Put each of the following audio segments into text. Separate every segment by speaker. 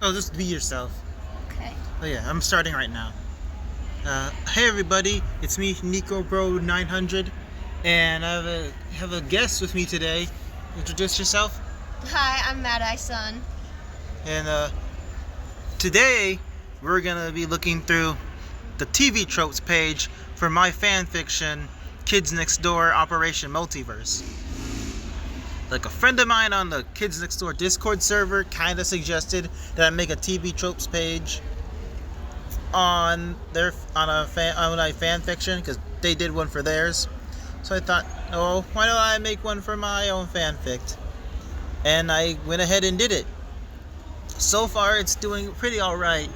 Speaker 1: Oh, just be yourself.
Speaker 2: Okay.
Speaker 1: Oh yeah, I'm starting right now. Hey everybody, it's me, Nico Bro 900, and I have a guest with me today. Introduce yourself.
Speaker 2: Hi, I'm Mad Eye Sun.
Speaker 1: And today we're gonna be looking through the TVTropes page for my fanfiction, Kids Next Door Operation Multiverse. Like a friend of mine on the Kids Next Door Discord server kind of suggested that I make a TVTropes page on my fan fiction because they did one for theirs. So I thought, oh, why don't I make one for my own fanfic? And I went ahead and did it. So far, it's doing pretty alright.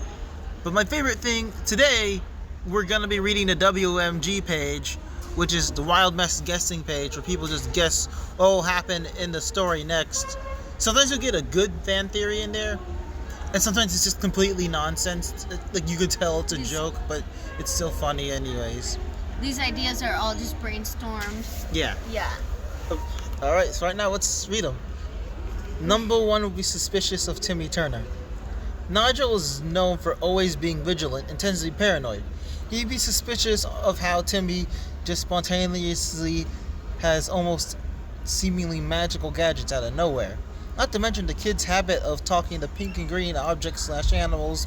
Speaker 1: But my favorite thing today, we're gonna be reading the WMG page, which is the Wild Mess guessing page, where people just guess what will happen in the story next. Sometimes you'll get a good fan theory in there, and sometimes it's just completely nonsense. Like you could tell it's a joke, but it's still funny anyways.
Speaker 2: These ideas are all just brainstormed.
Speaker 1: Yeah.
Speaker 2: Yeah.
Speaker 1: Alright, so right now let's read them. Number 1 would be suspicious of Timmy Turner. Nigel is known for always being vigilant and tends to be paranoid. He'd be suspicious of how Timmy just spontaneously has almost seemingly magical gadgets out of nowhere. Not to mention the kid's habit of talking to pink and green objects/animals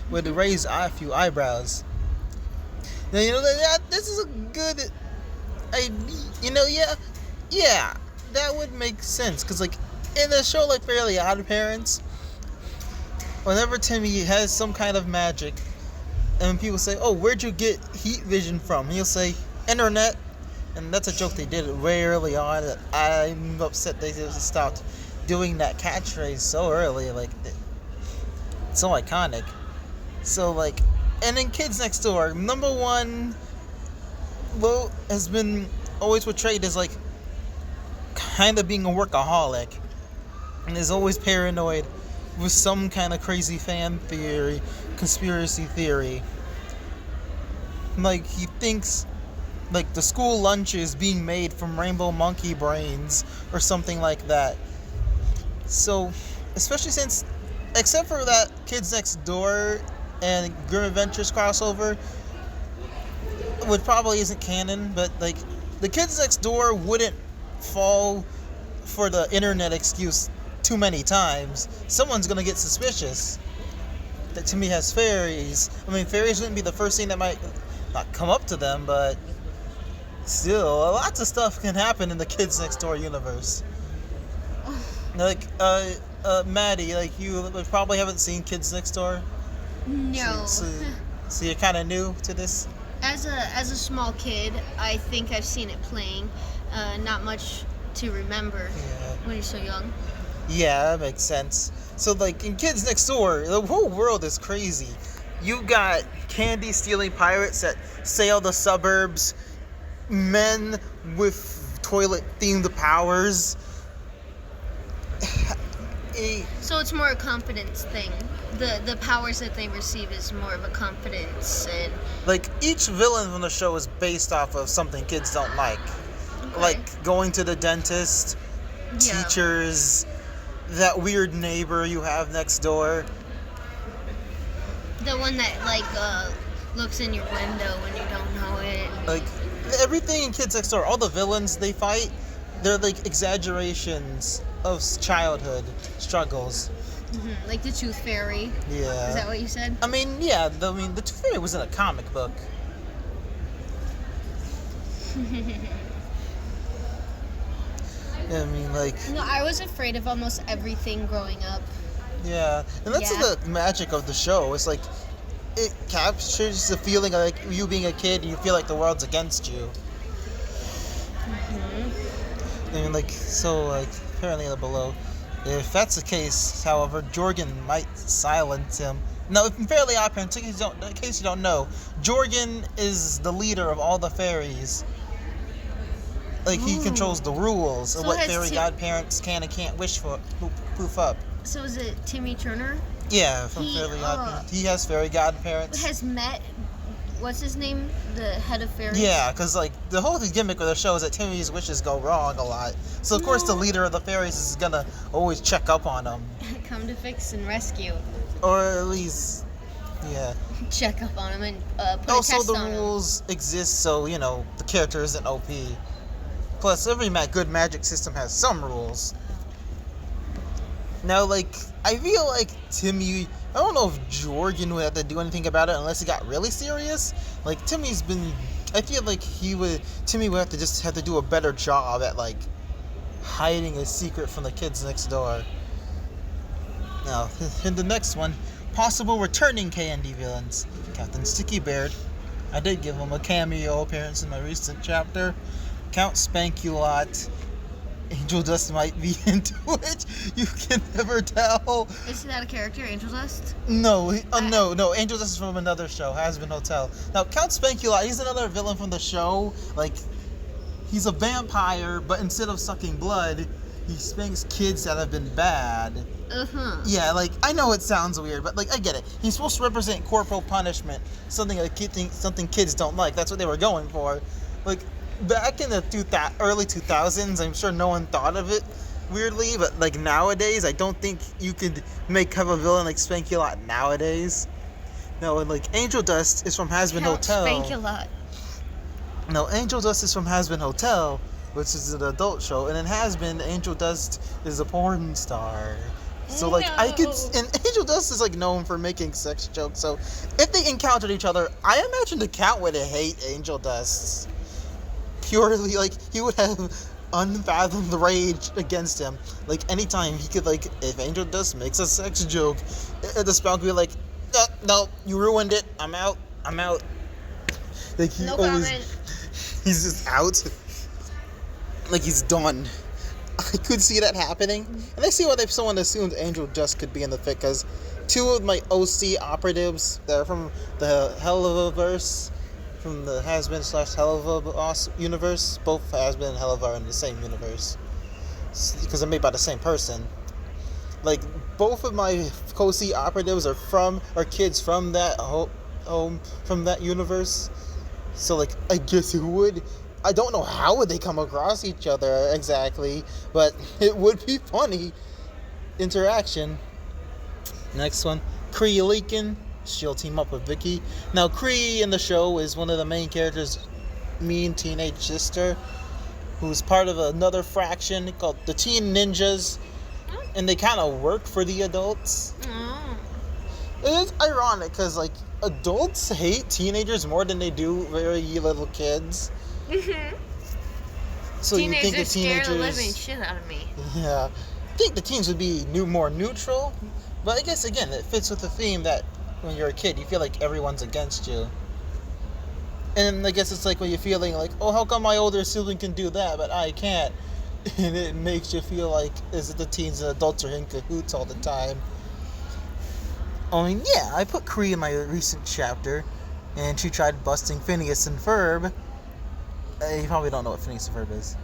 Speaker 1: with raised a few eyebrows. Now, this is a good idea. Yeah, that would make sense. Because, like, in a show like Fairly Odd Parents, whenever Timmy has some kind of magic, and people say, oh, where'd you get heat vision from? He'll say, internet. And that's a joke they did way early on. That I'm upset they just stopped doing that catchphrase so early. Like, it's so iconic. So, like, and then Kids Next Door, number 1, well, has been always portrayed as, like, kind of being a workaholic. And is always paranoid with some kind of crazy fan theory, conspiracy theory. Like, he thinks, like, the school lunch is being made from rainbow monkey brains or something like that. So, especially since, except for that Kids Next Door and Grim Adventures crossover, which probably isn't canon, but, like, the Kids Next Door wouldn't fall for the internet excuse too many times. Someone's gonna get suspicious that Timmy has fairies. I mean, fairies wouldn't be the first thing that might not come up to them, but still, lots of stuff can happen in the Kids Next Door universe. Like, Maddie, like, you probably haven't seen Kids Next Door?
Speaker 2: No.
Speaker 1: So you're kind of new to this?
Speaker 2: As a small kid, I think I've seen it playing. Not much to remember when you're so young.
Speaker 1: Yeah, that makes sense. So, like, in Kids Next Door, the whole world is crazy. You got candy-stealing pirates that sail the suburbs, men with toilet-themed powers.
Speaker 2: So it's more a confidence thing. The powers that they receive is more of a confidence and...
Speaker 1: Like, each villain from the show is based off of something kids don't like.
Speaker 2: Okay.
Speaker 1: Like, going to the dentist, teachers, that weird neighbor you have next door.
Speaker 2: The one that, like, looks in your window when you don't know it.
Speaker 1: Like, everything in Kids Next Door, all the villains they fight, they're, like, exaggerations of childhood struggles.
Speaker 2: Mm-hmm. Like the Tooth Fairy.
Speaker 1: Yeah.
Speaker 2: Is that what you said?
Speaker 1: I mean, yeah, the Tooth Fairy was in a comic book. I mean, like...
Speaker 2: No, I was afraid of almost everything growing up.
Speaker 1: Yeah, and that's the magic of the show. It's like, it captures the feeling of, like, you being a kid and you feel like the world's against you.
Speaker 2: Mm-hmm.
Speaker 1: I mean, like, so, like, apparently below. If that's the case, however, Jorgen might silence him. Now, in Fairly Odd Parents, in case you don't know, Jorgen is the leader of all the fairies. Like, he controls the rules of what fairy godparents can and can't wish for, poof up.
Speaker 2: So is it Timmy Turner?
Speaker 1: Yeah, from Fairly Odd Parents. He has fairy godparents.
Speaker 2: Has met, what's his name? The head of fairies?
Speaker 1: Yeah, because, like, the whole gimmick of the show is that Timmy's wishes go wrong a lot. So, of course, the leader of the fairies is gonna always check up on him.
Speaker 2: Come to fix and rescue.
Speaker 1: or at least, yeah.
Speaker 2: Check up on him and put a
Speaker 1: Also,
Speaker 2: test
Speaker 1: the
Speaker 2: on him.
Speaker 1: rules exist, so the character isn't OP. Plus, every good magic system has some rules. Now, I feel like Timmy. I don't know if Jordan would have to do anything about it unless it got really serious. Timmy's been. I feel like Timmy would have to do a better job at hiding a secret from the kids next door. Now, in the next one, possible returning K&D villains. Captain Sticky Beard. I did give him a cameo appearance in my recent chapter. Count Spankulot. Angel Dust might be into it. You can never tell.
Speaker 2: Is that a character, Angel Dust?
Speaker 1: No, no. Angel Dust is from another show, Has-Been Hotel. Now, Count Spankulot, he's another villain from the show. He's a vampire, but instead of sucking blood, he spanks kids that have been bad.
Speaker 2: Uh-huh.
Speaker 1: Yeah, I know it sounds weird, but I get it. He's supposed to represent corporal punishment, something kids don't like. That's what they were going for. Back in the early 2000s, I'm sure no one thought of it weirdly, but nowadays, I don't think you could have a villain like Spankulot nowadays. No, and Angel Dust is from Has-Been Hotel.
Speaker 2: Spankulot.
Speaker 1: No, Angel Dust is from Has-Been Hotel, which is an adult show, and in Has-Been, Angel Dust is a porn star. So and Angel Dust is known for making sex jokes. So if they encountered each other, I imagine the Count would hate Angel Dust. Purely, he would have unfathomed rage against him. Anytime he could, if Angel Dust makes a sex joke, the spell could be no, you ruined it. I'm out.
Speaker 2: No comment.
Speaker 1: He's just out. He's done. I could see that happening. And I see why someone assumed Angel Dust could be in the fit, because two of my OC operatives that are from the Helliverse, from the Has-Been / Helliva universe, both Has-Been and Helliva are in the same universe. Because they're made by the same person. Both of my OC operatives are kids from that home, from that universe. So, I guess who would... I don't know how would they come across each other exactly, but it would be funny interaction. Next one, Kree Leakin. She'll team up with Vicky. Now, Kree in the show is one of the main characters' mean teenage sister, who's part of another fraction called the Teen Ninjas, and they kind of work for the adults. It is ironic because adults hate teenagers more than they do very little kids.
Speaker 2: Mm-hmm.
Speaker 1: So you think the teenagers
Speaker 2: scare the living shit out of me.
Speaker 1: Yeah, I think the teens would be more neutral, but I guess again it fits with the theme that when you're a kid you feel like everyone's against you, and I guess it's when you're feeling oh, how come my older sibling can do that but I can't, and it makes you feel is it the teens and adults are in cahoots all the time. I put Kree in my recent chapter, and she tried busting Phineas and Ferb. You probably don't know what Phineas and Ferb is.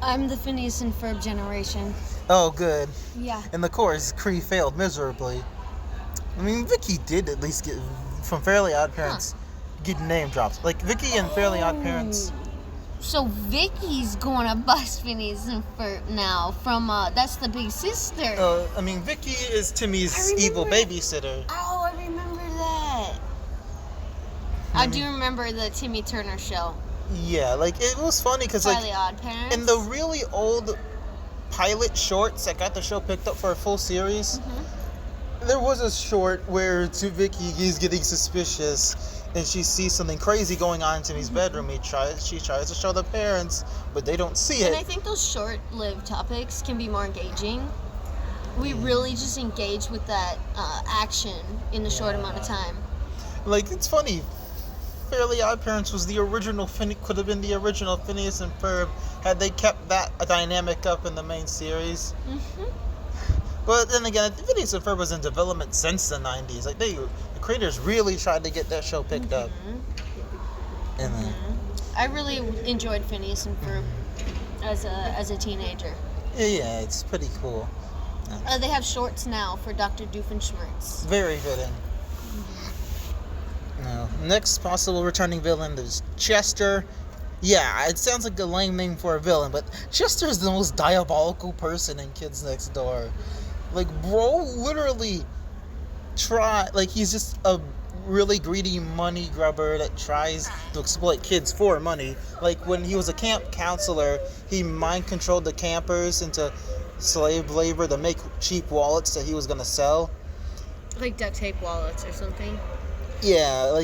Speaker 2: I'm the Phineas and Ferb generation.
Speaker 1: Oh, good.
Speaker 2: Yeah.
Speaker 1: In the course, Kree failed miserably. Vicky did at least get, from Fairly Odd Parents, get name drops. Vicky and Fairly Odd Parents.
Speaker 2: So Vicky's going to bust Phineas and Ferb now from, that's the big sister.
Speaker 1: Vicky is Timmy's evil babysitter.
Speaker 2: Oh, I remember that. I do remember the Timmy Turner show.
Speaker 1: Yeah, it was funny because
Speaker 2: Fairly Odd Parents.
Speaker 1: in the really old pilot shorts that got the show picked up for a full series, there was a short where Vicky is getting suspicious and she sees something crazy going on in Timmy's bedroom. She tries to show the parents, but they don't see it.
Speaker 2: And I think those short-lived topics can be more engaging. We really just engage with that action in the short amount of time.
Speaker 1: It's funny. Fairly Odd Parents was the original, could have been the original Phineas and Ferb had they kept that dynamic up in the main series. But then again, Phineas and Ferb was in development since the 90s. The creators really tried to get that show picked up. And
Speaker 2: I really enjoyed Phineas and Ferb as a teenager.
Speaker 1: Yeah, it's pretty cool.
Speaker 2: They have shorts now for Dr. Doofenshmirtz.
Speaker 1: Very fitting. No. Next possible returning villain is Chester. Yeah, it sounds like a lame name for a villain, but Chester is the most diabolical person in Kids Next Door. Bro literally he's just a really greedy money grubber that tries to exploit kids for money. Like when he was a camp counselor, he mind controlled the campers into slave labor to make cheap wallets that he was gonna sell.
Speaker 2: Like duct tape wallets or something.
Speaker 1: Yeah,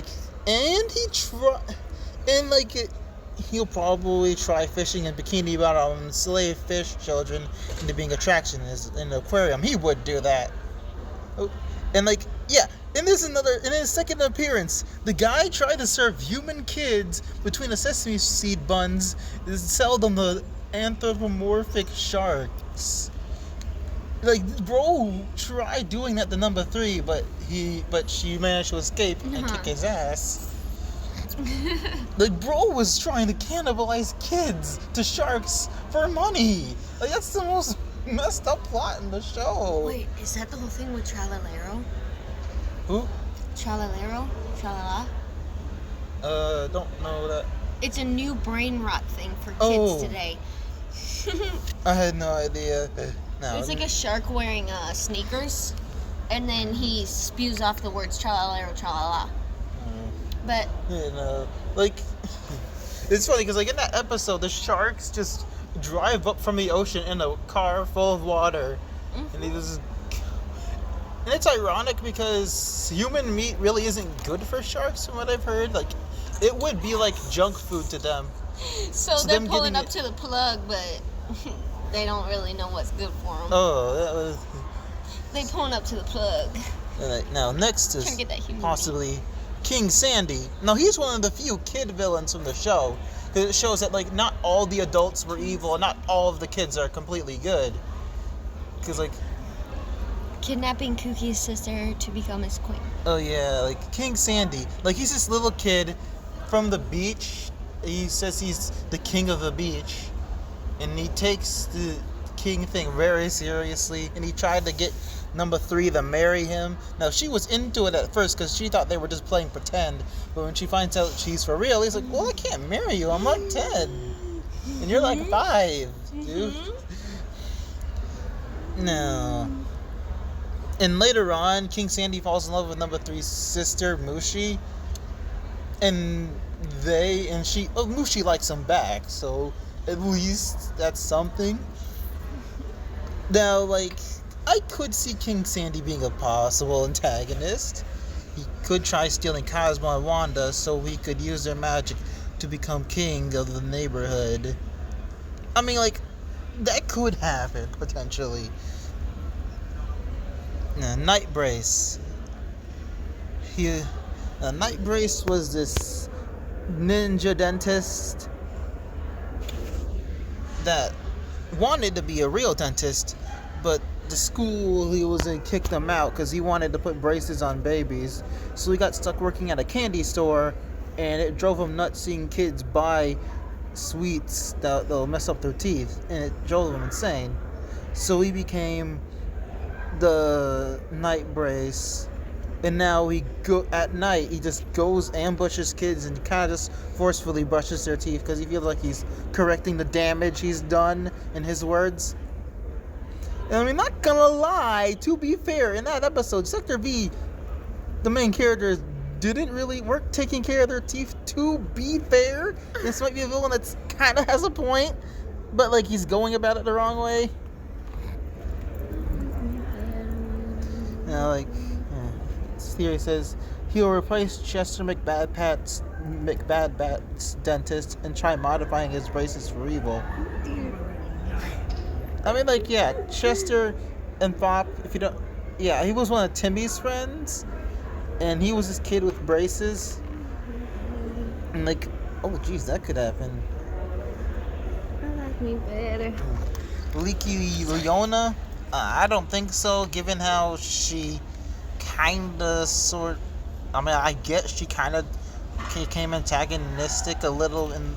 Speaker 1: he'll probably try fishing in Bikini Bottom and slave fish children into being attractions in the aquarium. He would do that. Oh, and in his second appearance, the guy tried to serve human kids between the sesame seed buns and sell them the anthropomorphic sharks. Like, bro tried doing that to number 3, but she managed to escape and kick his ass. Like, bro was trying to cannibalize kids to sharks for money. Like, that's the most messed up plot in the show.
Speaker 2: Wait, is that the whole thing with Tralalero?
Speaker 1: Who?
Speaker 2: Tralalero? Tralala?
Speaker 1: Don't know that.
Speaker 2: It's a new brain rot thing for kids today.
Speaker 1: I had no idea. No.
Speaker 2: It's like a shark wearing sneakers, and then he spews off the words Tralalero, Tralala. But
Speaker 1: it's funny because in that episode, the sharks just drive up from the ocean in a car full of water, and it's ironic because human meat really isn't good for sharks, from what I've heard. Like, it would be like junk food to them.
Speaker 2: So they're pulling up to the plug, but they don't really know what's good for them.
Speaker 1: Oh, that was.
Speaker 2: They pulling up to the plug.
Speaker 1: Now next is possibly King Sandy. Now he's one of the few kid villains from the show, because it shows that not all the adults were evil and not all of the kids are completely good. Because
Speaker 2: kidnapping Cookie's sister to become his queen.
Speaker 1: Oh yeah, King Sandy. He's this little kid from the beach. He says he's the king of the beach, and he takes the king thing very seriously, and he tried to get number 3 to marry him. Now, she was into it at first because she thought they were just playing pretend, but when she finds out she's for real, he's like, well, I can't marry you, I'm 10 and you're 5, dude. No. And later on, King Sandy falls in love with number 3's sister, Mushi, and Mushi likes him back, so at least that's something. Now, I could see King Sandy being a possible antagonist. He could try stealing Cosmo and Wanda so he could use their magic to become king of the neighborhood. I mean, that could happen, potentially. Now, Night Brace. Night Brace was this ninja dentist that wanted to be a real dentist, but the school he was in kicked him out because he wanted to put braces on babies. So he got stuck working at a candy store, and it drove him nuts seeing kids buy sweets that'll mess up their teeth, and it drove him insane. So he became the Night Brace, and now at night he just goes, ambushes kids, and kind of just forcefully brushes their teeth because he feels like he's correcting the damage he's done, in his words. And I mean, not gonna lie, to be fair, in that episode, Sector V, the main characters didn't really work taking care of their teeth, to be fair. This might be a villain that's kind of has a point, but he's going about it the wrong way. Now, this theory says he'll replace Chester McBadbat's dentist and try modifying his braces for evil. I mean, Chester and Fop, he was one of Timmy's friends, and he was this kid with braces, and oh jeez, that could happen.
Speaker 2: I like me better.
Speaker 1: Leaky Leona? I don't think so, given how she I guess she became antagonistic a little in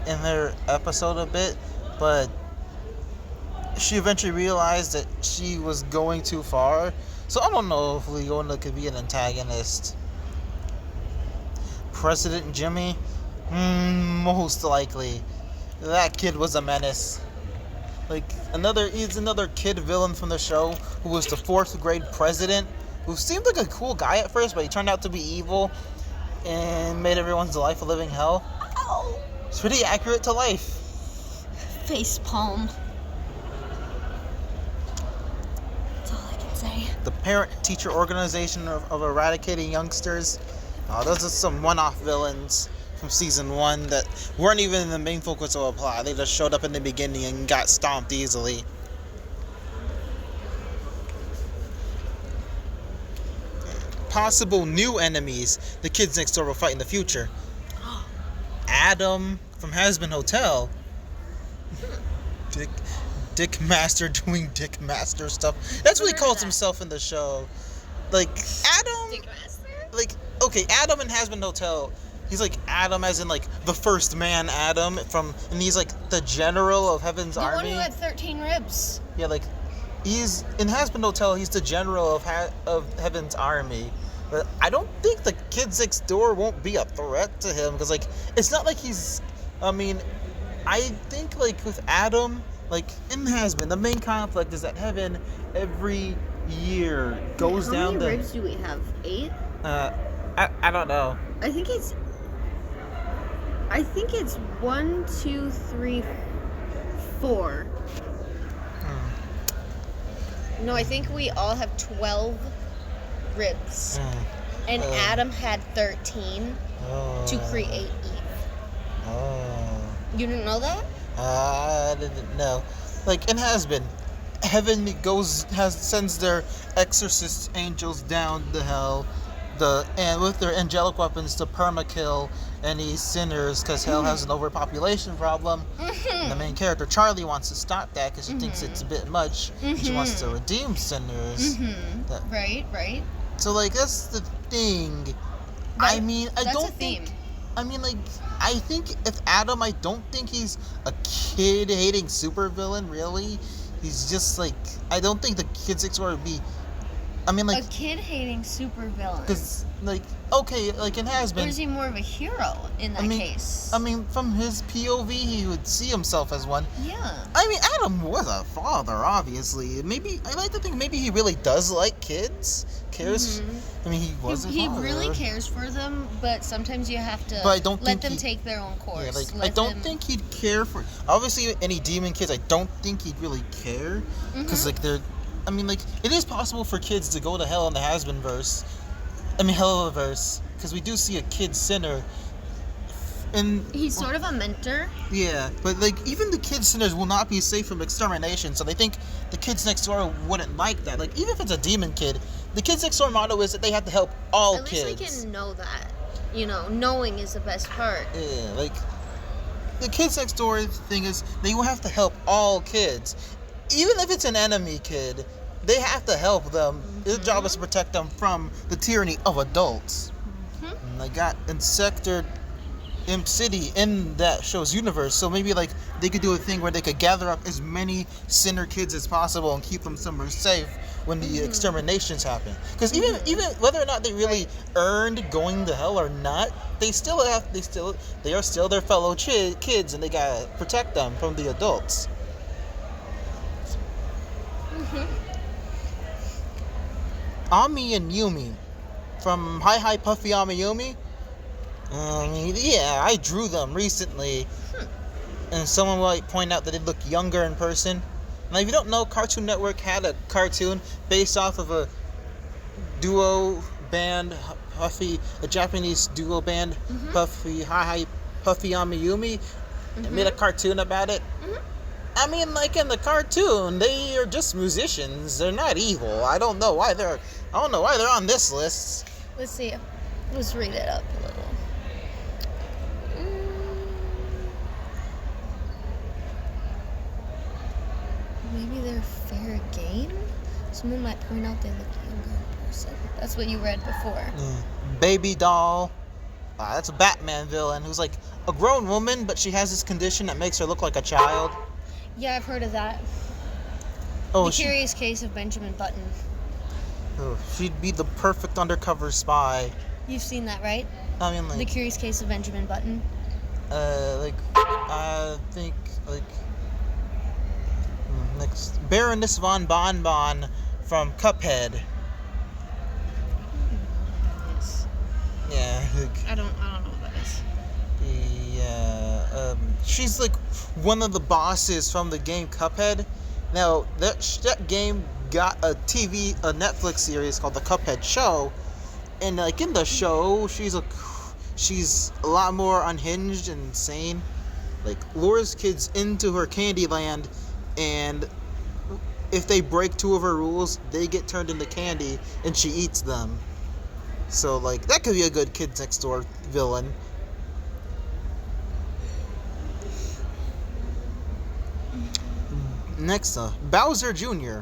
Speaker 1: her episode a bit, but she eventually realized that she was going too far. So I don't know if Leona could be an antagonist. President Jimmy? Most likely. That kid was a menace. He's another kid villain from the show who was the 4th grade president who seemed like a cool guy at first, but he turned out to be evil and made everyone's life a living hell.
Speaker 2: Ow.
Speaker 1: It's pretty accurate to life.
Speaker 2: Face palm. That's all I can say.
Speaker 1: The parent-teacher organization of eradicating youngsters. Those are some one-off villains from season 1 that weren't even the main focus of a plot. They just showed up in the beginning and got stomped easily. Possible new enemies the kids next door will fight in the future. Adam from Has Been Hotel. Dick Master doing Dick Master stuff. That's what he calls himself in the show. Like, Adam...
Speaker 2: Dick Master?
Speaker 1: Like, okay, Adam in Has Been Hotel, he's like Adam as in like the first man Adam and he's like the general of Heaven's Army.
Speaker 2: The one who had 13 ribs.
Speaker 1: Yeah, like, he's, in Has Been Hotel, he's the general of Heaven's Army. But I don't think the kids next door won't be a threat to him, because, like, it's not like he's, I mean, I think, like, with Adam, like, in Has Been, the main conflict is that Heaven, every year, goes down the...
Speaker 2: How many ribs do we have? 8?
Speaker 1: I don't know.
Speaker 2: I think it's 1, 2, 3, 4. No, I think we all have 12 ribs. And Adam had 13 to create Eve. You didn't know that?
Speaker 1: I didn't know. Like, it has been. Heaven sends their exorcist angels down to hell, and with their angelic weapons to permakill any sinners, because hell has an overpopulation problem. And the main character, Charlie, wants to stop that because she thinks it's a bit much. And she wants to redeem sinners.
Speaker 2: Right.
Speaker 1: So, like, that's the thing. I mean, I
Speaker 2: That's
Speaker 1: don't
Speaker 2: a theme.
Speaker 1: think... I mean, like, I think if Adam, I don't think he's a kid-hating supervillain, really. He's just, like... I don't think the kids next door would be... I mean, like...
Speaker 2: A kid-hating supervillain.
Speaker 1: Because, like, okay, like, it has been...
Speaker 2: Or is he more of a hero in that case?
Speaker 1: I mean, from his POV, he would see himself as one.
Speaker 2: Yeah.
Speaker 1: I mean, Adam was a father, obviously. Maybe, I like to think maybe he really does like kids. Cares. I mean, he was a father.
Speaker 2: He really cares for them, but sometimes you have to let them take their own course.
Speaker 1: Yeah, like, I don't think he'd care for... Obviously, any demon kids, I don't think he'd really care. Because, like, they're... I mean, like, it is possible for kids to go to hell in the Has-Been-verse. I mean, Hell-verse. Because we do see a kid sinner. And
Speaker 2: he's sort of a mentor.
Speaker 1: Yeah, but, like, even the kid sinners will not be safe from extermination, so they think the kids next door wouldn't like that. Like, even if it's a demon kid, the kids next door motto is that they have to help all kids.
Speaker 2: At least they can know that. You know, knowing is the best part.
Speaker 1: Yeah, like, the kids next door thing is they will have to help all kids. Even if it's an enemy kid, they have to help them. Their job is to protect them from the tyranny of adults. And they got in Sector Imp City in that show's universe, so maybe, like, they could do a thing where they could gather up as many sinner kids as possible and keep them somewhere safe when the exterminations happen. Because even whether or not they really earned going to hell or not, they are still their fellow kids, and they gotta protect them from the adults. Ami and Yumi from Hi Puffy Ami Yumi. Yeah, I drew them recently, and someone might point out that they look younger in person. Now, if you don't know, Cartoon Network had a cartoon based off of a duo band, a Japanese duo band, Hi Puffy Ami Yumi. They made a cartoon about it. I mean, like, in the cartoon, they are just musicians. They're not evil. I don't know why they're on this list.
Speaker 2: Let's see. Let's read it up a little. Maybe they're fair game? Someone might point out they look younger in person. That's what you read before.
Speaker 1: Baby doll. That's a Batman villain who's like a grown woman, but she has this condition that makes her look like a child.
Speaker 2: Yeah, I've heard of that.
Speaker 1: Oh,
Speaker 2: the Curious Case of Benjamin Button.
Speaker 1: Oh, she'd be the perfect undercover spy.
Speaker 2: You've seen that, right?
Speaker 1: I mean, like...
Speaker 2: The Curious Case of Benjamin Button.
Speaker 1: I think, like... Next, Baroness von Bonbon from Cuphead. she's like one of the bosses from the game Cuphead. Now that game got a Netflix series called the Cuphead Show, and like in the show, she's a lot more unhinged and insane. Like lures kids into her candy land, and if they break two of her rules, they get turned into candy, and she eats them. So like that could be a good Kids Next Door villain. Next up, Bowser Jr.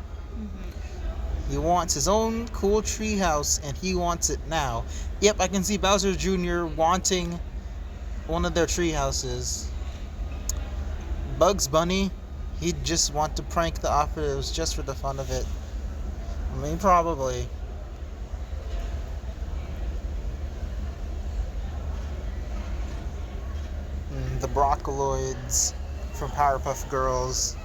Speaker 1: He wants his own cool treehouse, and he wants it now. Yep, I can see Bowser Jr. wanting one of their tree houses. Bugs Bunny, he'd just want to prank the operatives just for the fun of it. I mean, probably. The Broccoloids from Powerpuff Girls.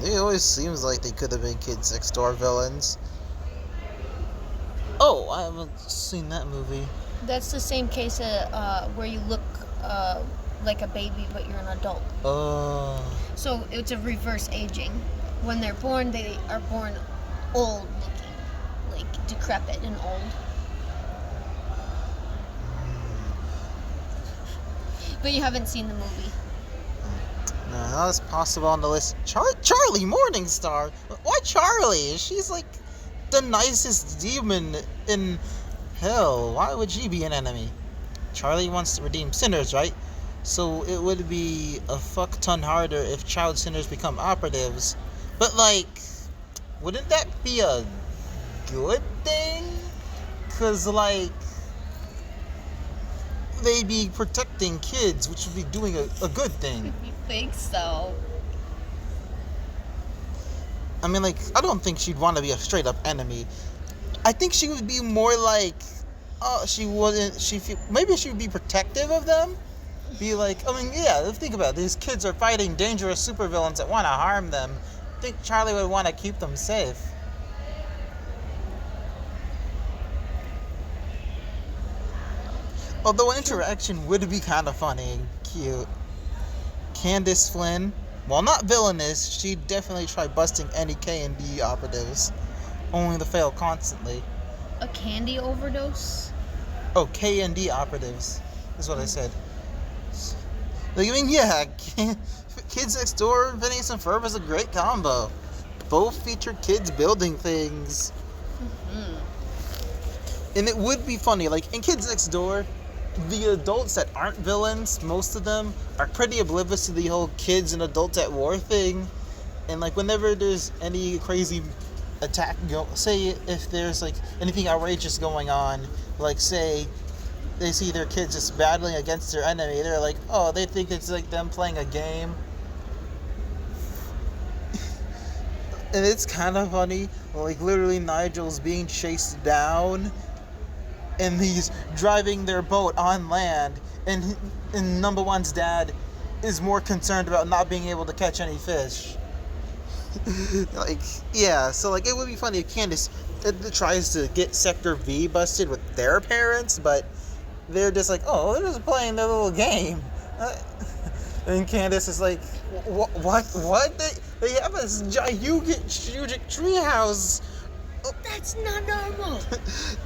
Speaker 1: It always seems like they could have been Kids Next Door villains. Oh, I haven't seen that movie.
Speaker 2: That's the same case where you look like a baby, but you're an adult. So it's a reverse aging. When they're born, they are born old looking, like decrepit and old. But you haven't seen the movie.
Speaker 1: No, that was possible on the list. Charlie Morningstar? Why Charlie? She's like the nicest demon in hell. Why would she be an enemy? Charlie wants to redeem sinners, right? So it would be a fuck ton harder if child sinners become operatives. But like, wouldn't that be a good thing? Cause like, they'd be protecting kids, which would be doing a good thing.
Speaker 2: You think so?
Speaker 1: I mean, like, I don't think she'd want to be a straight up enemy. I think she would be more like, maybe she would be protective of them. Be like, I mean, yeah, think about it. These kids are fighting dangerous supervillains that want to harm them. I think Charlie would want to keep them safe. Although an interaction would be kind of funny and cute. Candace Flynn, while not villainous, she'd definitely try busting any K&D operatives, only to fail constantly.
Speaker 2: A candy overdose?
Speaker 1: Oh, K&D operatives is what I said. Like, I mean, yeah, Kids Next Door, Phineas and Ferb is a great combo. Both feature kids building things. And it would be funny, like, in Kids Next Door, the adults that aren't villains, most of them, are pretty oblivious to the whole kids and adults at war thing. And, like, whenever there's any crazy attack, say if there's, like, anything outrageous going on, like, say they see their kids just battling against their enemy, they're like, oh, they think it's like them playing a game. And it's kind of funny, like, literally Nigel's being chased down, and he's driving their boat on land, and number one's dad is more concerned about not being able to catch any fish. Like, yeah, so like it would be funny if Candace tries to get Sector V busted with their parents, but they're just like, oh, they're just playing their little game. And Candace is like, what? They have a huge treehouse.
Speaker 2: That's not normal.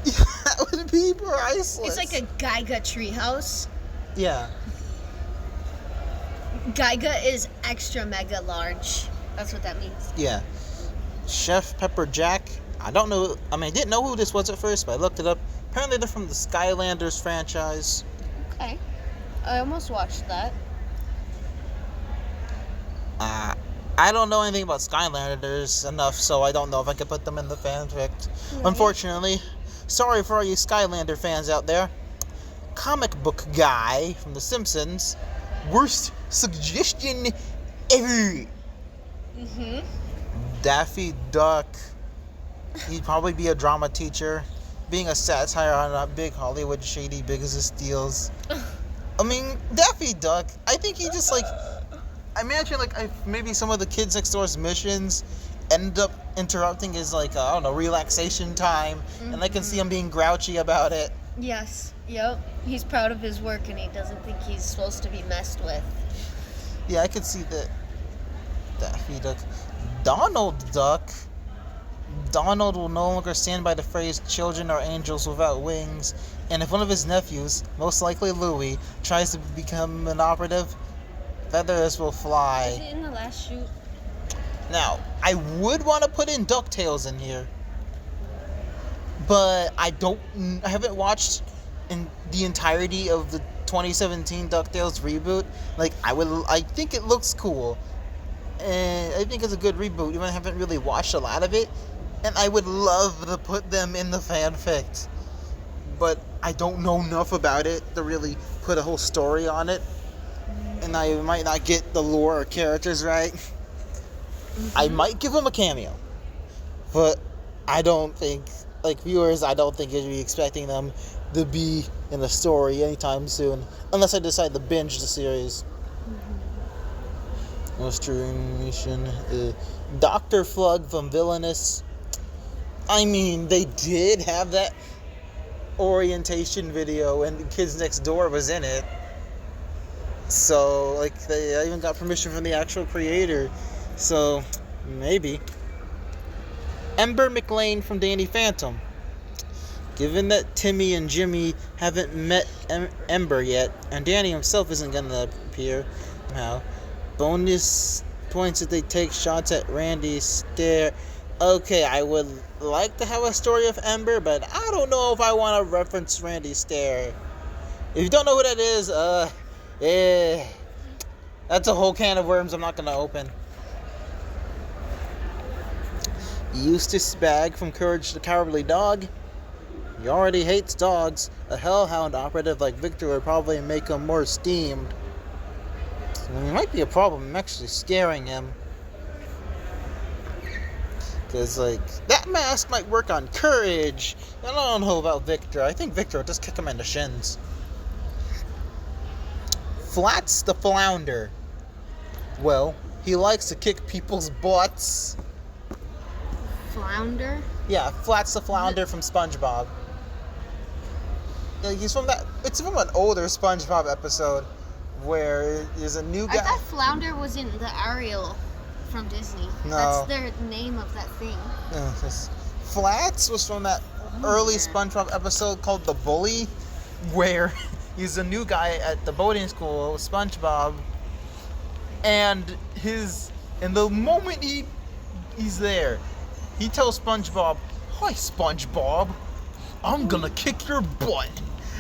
Speaker 1: Yeah, that would be priceless.
Speaker 2: It's like a Geiga treehouse.
Speaker 1: Yeah.
Speaker 2: Geiga is extra mega large. That's what that means.
Speaker 1: Yeah. Chef Pepper Jack. I don't know. I mean, I didn't know who this was at first, but I looked it up. Apparently, they're from the Skylanders franchise.
Speaker 2: Okay. I almost watched that.
Speaker 1: I don't know anything about Skylanders enough, so I don't know if I could put them in the fanfic. Right. Unfortunately. Sorry for all you Skylander fans out there. Comic book guy from The Simpsons. Worst suggestion ever. Daffy Duck. He'd probably be a drama teacher, being a satire on big Hollywood shady business deals. I mean, Daffy Duck, I think he just like, I imagine like maybe some of the Kids Next Door's missions end up interrupting his like, I don't know, relaxation time, and I can see him being grouchy about it.
Speaker 2: Yes. Yep. He's proud of his work and he doesn't think he's supposed to be messed with.
Speaker 1: Yeah, I could see that. Daffy Duck. Donald Duck. Donald will no longer stand by the phrase children are angels without wings, and if one of his nephews, most likely Louis, tries to become an operative, feathers will fly.
Speaker 2: Is it in the last shoot?
Speaker 1: Now, I would want to put in DuckTales in here, but I haven't watched in the entirety of the 2017 DuckTales reboot. Like, I think it looks cool, and I think it's a good reboot, even though I haven't really watched a lot of it. And I would love to put them in the fanfic, but I don't know enough about it to really put a whole story on it, and I might not get the lore or characters right. I might give them a cameo, but I don't think, like viewers, I don't think you'd be expecting them to be in the story anytime soon, unless I decide to binge the series. Illustration, Dr. Flug from Villainous. I mean, they did have that orientation video and Kids Next Door was in it. So, like, I even got permission from the actual creator. So, maybe. Ember McLean from Danny Phantom. Given that Timmy and Jimmy haven't met Ember yet, and Danny himself isn't going to appear now, bonus points if they take shots at Randy's stare. Okay, I would like to have a story of Ember, but I don't know if I want to reference Randy's stare. If you don't know who that is, that's a whole can of worms I'm not going to open. Eustace Bag from Courage the Cowardly Dog. He already hates dogs. A hellhound operative like Victor would probably make him more esteemed. It might be a problem. I'm actually scaring him. Because, like, that mask might work on Courage. I don't know about Victor. I think Victor would just kick him in the shins. Flats the Flounder. Well, he likes to kick people's butts.
Speaker 2: Flounder?
Speaker 1: Yeah, Flats the Flounder from SpongeBob. Yeah, he's from that. It's from an older SpongeBob episode where there's a new guy.
Speaker 2: I thought Flounder was in the Ariel from Disney.
Speaker 1: No.
Speaker 2: That's their name of that thing.
Speaker 1: Flats was from that early SpongeBob episode called The Bully, where he's a new guy at the boating school, SpongeBob, and the moment he's there, he tells SpongeBob, "Hi, SpongeBob, I'm gonna kick your butt."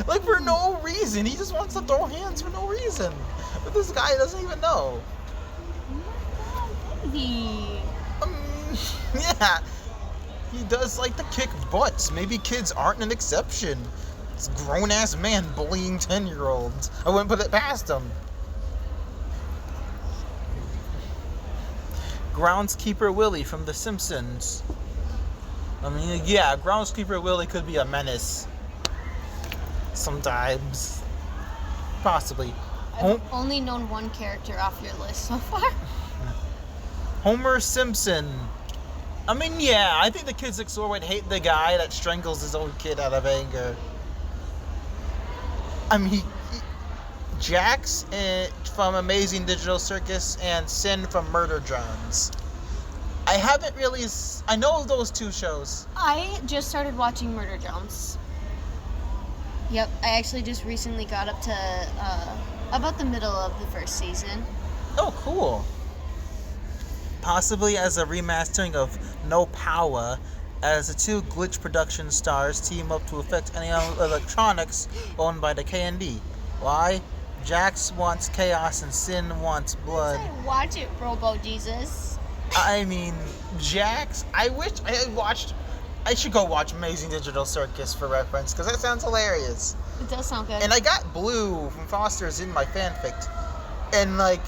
Speaker 1: Like, for no reason. He just wants to throw hands for no reason. But this guy doesn't even know. Yeah. He does like to kick butts. Maybe kids aren't an exception. It's a grown-ass man bullying 10-year-olds. I wouldn't put it past him. Groundskeeper Willie from The Simpsons. I mean, yeah, Groundskeeper Willie could be a menace. Sometimes. Possibly.
Speaker 2: I've only known one character off your list so far.
Speaker 1: Homer Simpson. I mean, yeah, I think the kids next door would hate the guy that strangles his own kid out of anger. I mean, Jax from Amazing Digital Circus and Sin from Murder Drones. I haven't really... I know those two shows.
Speaker 2: I just started watching Murder Drones. Yep, I actually just recently got up to about the middle of the first season.
Speaker 1: Oh, cool. Possibly as a remastering of No Power, as the two Glitch Production stars team up to affect any electronics owned by the K&D. Why? Jax wants chaos and Sin wants blood.
Speaker 2: Watch it, Robo Jesus.
Speaker 1: I mean, Jax, I wish I had watched... I should go watch Amazing Digital Circus for reference, because that sounds hilarious.
Speaker 2: It does sound good.
Speaker 1: And I got Blue from Foster's in my fanfic. And, like,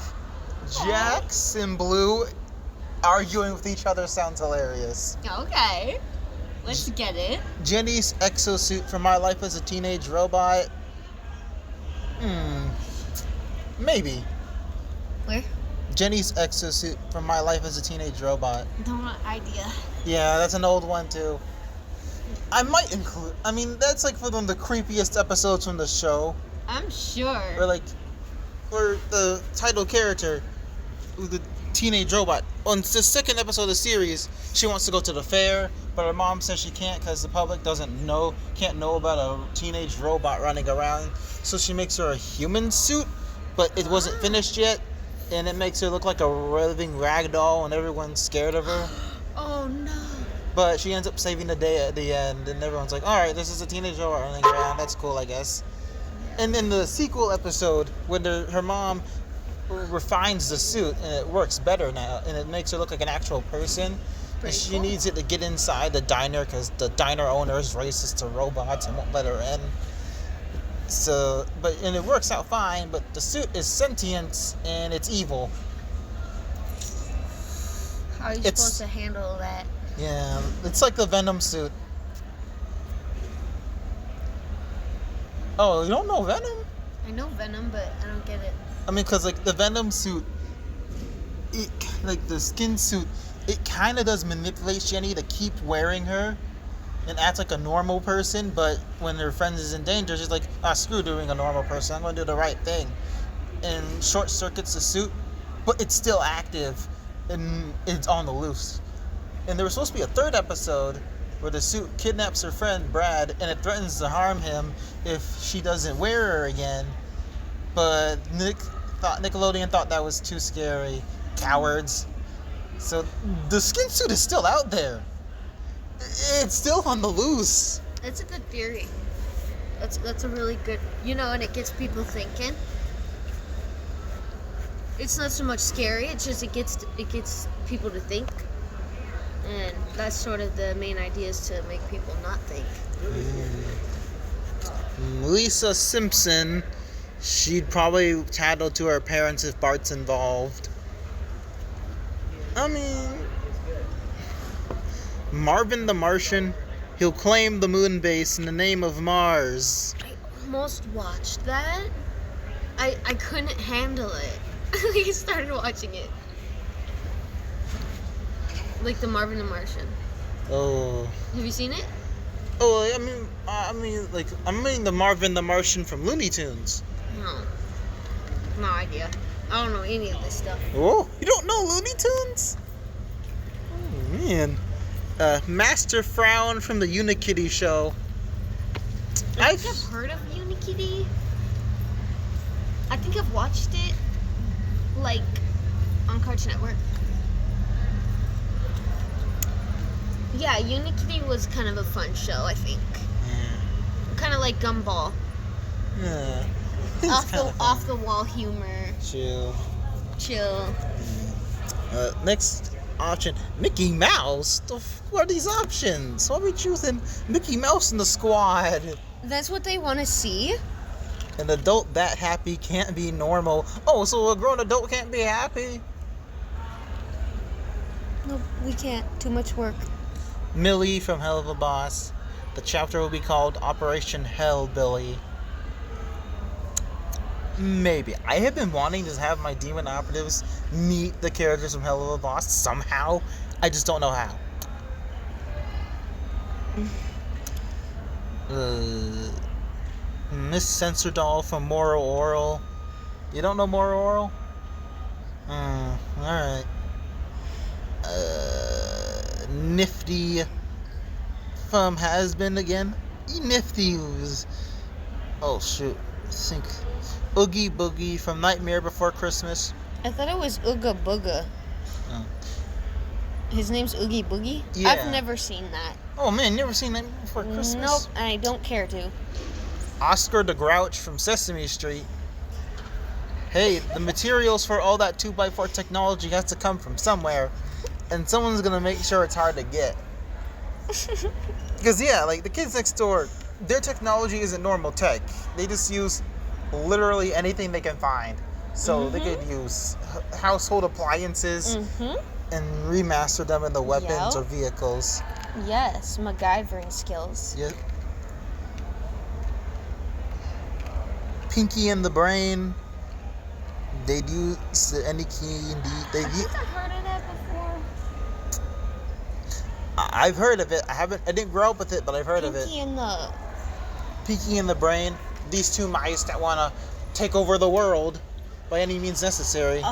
Speaker 1: Jax and Blue arguing with each other sounds hilarious.
Speaker 2: Okay. Let's get it.
Speaker 1: Jenny's exosuit from My Life as a Teenage Robot. Maybe.
Speaker 2: Where?
Speaker 1: Jenny's exosuit from My Life as a Teenage Robot.
Speaker 2: No idea.
Speaker 1: Yeah, that's an old one too. I might include. I mean, that's like one of the creepiest episodes from the show.
Speaker 2: I'm sure.
Speaker 1: Where the title character, the teenage robot, on the second episode of the series, she wants to go to the fair, but her mom says she can't because the public can't know about a teenage robot running around. So she makes her a human suit, but it wasn't finished yet, and it makes her look like a living rag doll, and everyone's scared of her.
Speaker 2: Oh no.
Speaker 1: But she ends up saving the day at the end, and everyone's like, alright, this is a teenage robot running around, that's cool, I guess. And in the sequel episode, when her mom refines the suit, and it works better now, and it makes her look like an actual person, and she needs it to get inside the diner, because the diner owner is racist to robots and won't let her in. So, and it works out fine, but the suit is sentient, and it's evil.
Speaker 2: How are you supposed to handle that?
Speaker 1: Yeah, it's like the Venom suit. Oh, you don't know Venom?
Speaker 2: I know Venom, but I don't get it.
Speaker 1: I mean, because, like, the Venom suit, the skin suit, it kind of does manipulate Jenny to keep wearing her and act like a normal person, but when her friend is in danger, she's like, screw doing a normal person, I'm going to do the right thing. And short circuits the suit, but it's still active, and it's on the loose. And there was supposed to be a third episode where the suit kidnaps her friend, Brad, and it threatens to harm him if she doesn't wear her again. But Nickelodeon thought that was too scary. Cowards. So the skin suit is still out there. It's still on the loose.
Speaker 2: That's a good theory. That's a really good, and it gets people thinking. It's not so much scary, it's just it gets people to think. And that's sort of the main idea, is to make people not think.
Speaker 1: Lisa Simpson, she'd probably tattle to her parents if Bart's involved. I mean, Marvin the Martian, he'll claim the moon base in the name of Mars.
Speaker 2: I almost watched that. I couldn't handle it. I started watching it. Like the Marvin the Martian.
Speaker 1: Oh.
Speaker 2: Have you seen it?
Speaker 1: Oh, I mean the Marvin the Martian from Looney Tunes.
Speaker 2: No idea. I don't know any of this stuff.
Speaker 1: Oh, you don't know Looney Tunes? Oh man. Master Frown from the Unikitty show.
Speaker 2: I think I've heard of Unikitty. I think I've watched it, like, on Cartoon Network. Yeah, Unikitty was kind of a fun show, I think. Yeah. Kind of like Gumball.
Speaker 1: Yeah.
Speaker 2: Off the wall humor.
Speaker 1: Chill. Next option, Mickey Mouse. What are these options? Why are we choosing Mickey Mouse in the squad?
Speaker 2: That's what they want to see.
Speaker 1: An adult that happy can't be normal. Oh, so a grown adult can't be happy?
Speaker 2: No, we can't. Too much work.
Speaker 1: Millie from Hell of a Boss. The chapter will be called Operation Hellbilly. Maybe. I have been wanting to have my demon operatives meet the characters from Hell of a Boss somehow. I just don't know how. Miss Censor Doll from Moral Oral. You don't know Moral Oral? Alright. Nifty from Has Been again. Nifty was. Oh shoot. I think Oogie Boogie from Nightmare Before Christmas.
Speaker 2: I thought it was Ooga Booga.
Speaker 1: Oh.
Speaker 2: His name's Oogie Boogie?
Speaker 1: Yeah.
Speaker 2: I've never seen that.
Speaker 1: Oh man, never seen Nightmare Before Christmas?
Speaker 2: Nope, and I don't care to.
Speaker 1: Oscar the Grouch from Sesame Street. Hey, the materials for all that 2x4 technology has to come from somewhere, and someone's gonna make sure it's hard to get. Because yeah, like the kids next door, their technology isn't normal tech. They just use literally anything they can find. So they could use household appliances and remaster them into weapons or vehicles.
Speaker 2: Yes, MacGyvering skills.
Speaker 1: Yep. Pinky and the Brain. They'd use any key indeed.
Speaker 2: I think I've heard of that before.
Speaker 1: I've heard of it. I didn't grow up with it, but I've heard of it. Pinky and the Brain. These two mice that want to take over the world by any means necessary.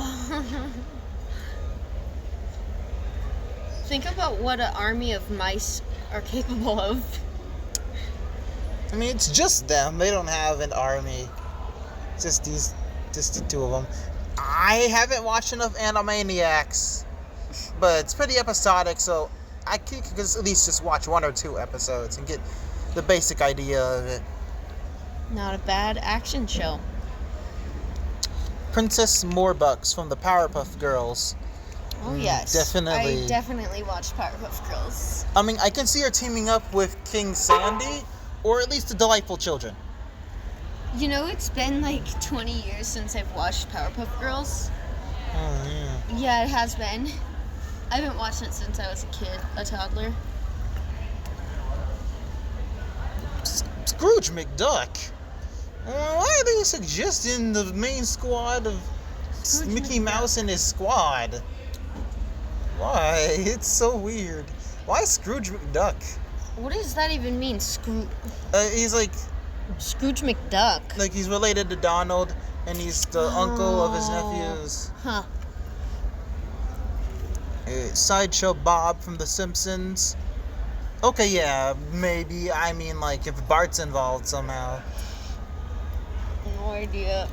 Speaker 2: Think about what an army of mice are capable of.
Speaker 1: I mean, it's just them. They don't have an army. Just the two of them. I haven't watched enough Animaniacs, but it's pretty episodic, so I could at least just watch 1 or 2 episodes and get the basic idea of it.
Speaker 2: Not a bad action show.
Speaker 1: Princess Morbucks from the Powerpuff Girls.
Speaker 2: Oh, yes.
Speaker 1: Definitely.
Speaker 2: I definitely watched Powerpuff Girls.
Speaker 1: I mean, I can see her teaming up with King Sandy, or at least the Delightful Children.
Speaker 2: You know, it's been like 20 years since I've watched Powerpuff Girls.
Speaker 1: Oh, yeah.
Speaker 2: Yeah, it has been. I haven't watched it since I was a toddler.
Speaker 1: Scrooge McDuck. Why are they suggesting the main squad of Mickey Mouse and his squad? Why? It's so weird. Why Scrooge McDuck?
Speaker 2: What does that even mean,
Speaker 1: He's like
Speaker 2: Scrooge McDuck.
Speaker 1: Like he's related to Donald, and he's the uncle of his nephews.
Speaker 2: Huh.
Speaker 1: Sideshow Bob from The Simpsons. Okay, yeah, maybe. I mean, like, if Bart's involved somehow.
Speaker 2: No idea.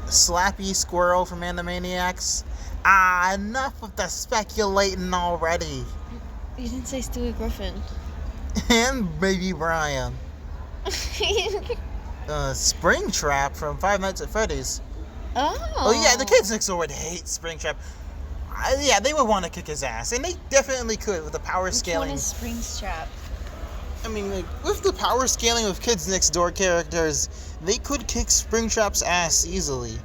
Speaker 1: Slappy Squirrel from Animaniacs. Enough with the speculating already.
Speaker 2: You didn't say Stewie Griffin.
Speaker 1: And Baby Brian. Springtrap from Five Nights at Freddy's. Oh yeah, the kids next door would hate Springtrap. Yeah, they would want to kick his ass, and they definitely could with the power scaling.
Speaker 2: What is Springtrap?
Speaker 1: I mean, like, with the power scaling of Kids Next Door characters, they could kick Springtrap's ass easily.